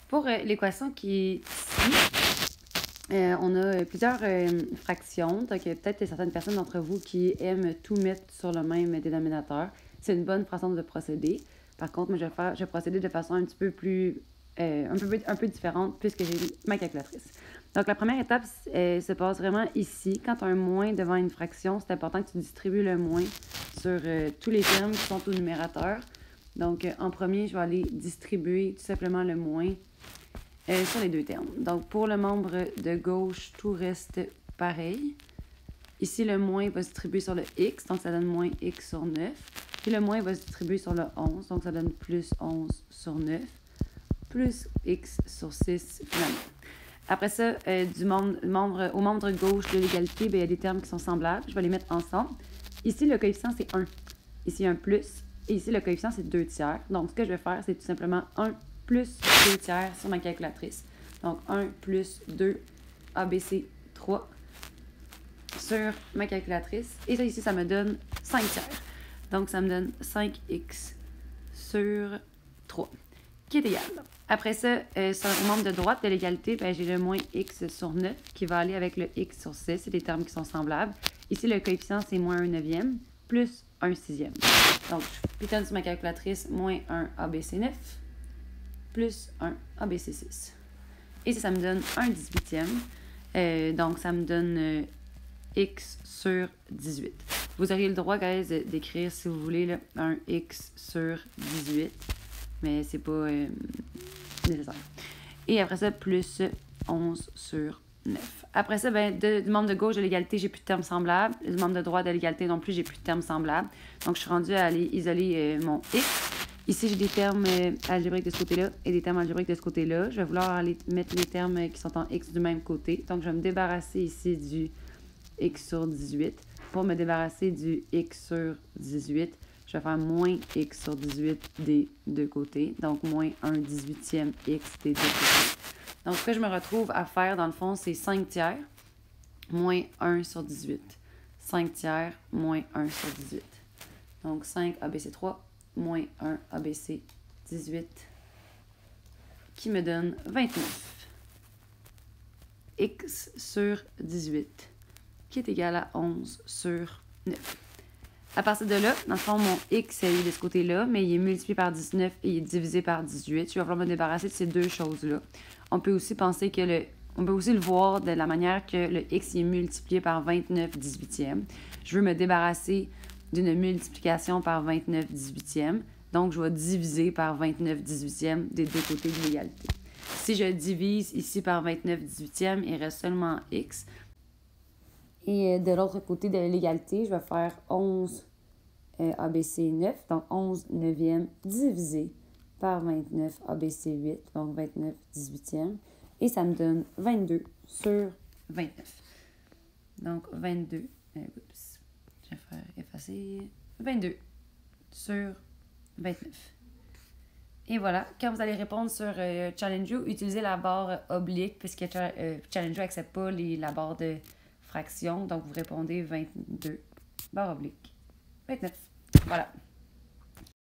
Pour l'équation qui est ici, on a plusieurs fractions. Donc, il y a peut-être certaines personnes d'entre vous qui aiment tout mettre sur le même dénominateur. C'est une bonne façon de procéder. Par contre, moi, je vais procéder de façon un petit peu plus, un peu différente puisque j'ai ma calculatrice. Donc, la première étape se passe vraiment ici. Quand tu as un moins devant une fraction, c'est important que tu distribues le moins sur tous les termes qui sont au numérateur. Donc, en premier, je vais aller distribuer tout simplement le moins sur les deux termes. Donc, pour le membre de gauche, tout reste pareil. Ici, le moins va se distribuer sur le x, donc ça donne moins x sur 9. Puis le moins va se distribuer sur le 11, donc ça donne plus 11 sur 9, plus x sur 6 finalement. Après ça, au membre gauche de l'égalité, il y a des termes qui sont semblables. Je vais les mettre ensemble. Ici, le coefficient, c'est 1. Ici, un plus. Et ici, le coefficient, c'est 2 tiers. Donc, ce que je vais faire, c'est tout simplement 1 plus 2 tiers sur ma calculatrice. Donc, 1 plus 2 ABC 3 sur ma calculatrice. Et ça, ici, ça me donne 5 tiers. Donc, ça me donne 5x sur 3, qui est égal. Après ça, sur le membre de droite de l'égalité, j'ai le moins x sur 9 qui va aller avec le x sur 6. C'est des termes qui sont semblables. Ici, le coefficient, c'est moins 1 neuvième plus 1 sixième. Donc, je pitonne sur ma calculatrice, moins 1 ABC 9 plus 1 ABC 6. Et ça me donne 1 18e. Donc, ça me donne x sur 18. Vous auriez le droit, guys, d'écrire, si vous voulez, là, un x sur 18. Mais c'est pas nécessaire. Et après ça, plus 11 sur 9. Après ça, du membre de gauche de l'égalité, j'ai plus de termes semblables. Du membre de droite de l'égalité non plus, j'ai plus de termes semblables. Donc, je suis rendue à aller isoler mon x. Ici, j'ai des termes algébriques de ce côté-là et des termes algébriques de ce côté-là. Je vais vouloir aller mettre les termes qui sont en x du même côté. Donc, je vais me débarrasser ici du x sur 18. Pour me débarrasser du x sur 18, je vais faire moins x sur 18 des deux côtés. Donc, moins 1 18e x des deux côtés. Donc, ce que je me retrouve à faire, dans le fond, c'est 5 tiers moins 1 sur 18. 5 tiers moins 1 sur 18. Donc, 5 ABC 3 moins 1 ABC 18 qui me donne 29. X sur 18 qui est égal à 11 sur 9. À partir de là, dans le fond, mon x est de ce côté-là, mais il est multiplié par 19 et il est divisé par 18. Je vais vouloir me débarrasser de ces deux choses-là. On peut aussi penser que on peut aussi le voir de la manière que le x est multiplié par 29 18e. Je veux me débarrasser d'une multiplication par 29 18e. Donc, je vais diviser par 29 18e des deux côtés de l'égalité. Si je divise ici par 29 18e, il reste seulement x. Et de l'autre côté de l'égalité, je vais faire 11 ABC 9, donc 11 neuvième divisé par 29 ABC 8, donc 29 18e. Et ça me donne 22 sur 29. Donc 22, oups, je vais faire effacer, 22 sur 29. Et voilà, quand vous allez répondre sur Challengeou, utilisez la barre oblique, puisque Challengeou n'accepte pas la barre de fraction. Donc, vous répondez 22, barre oblique, 29. Voilà.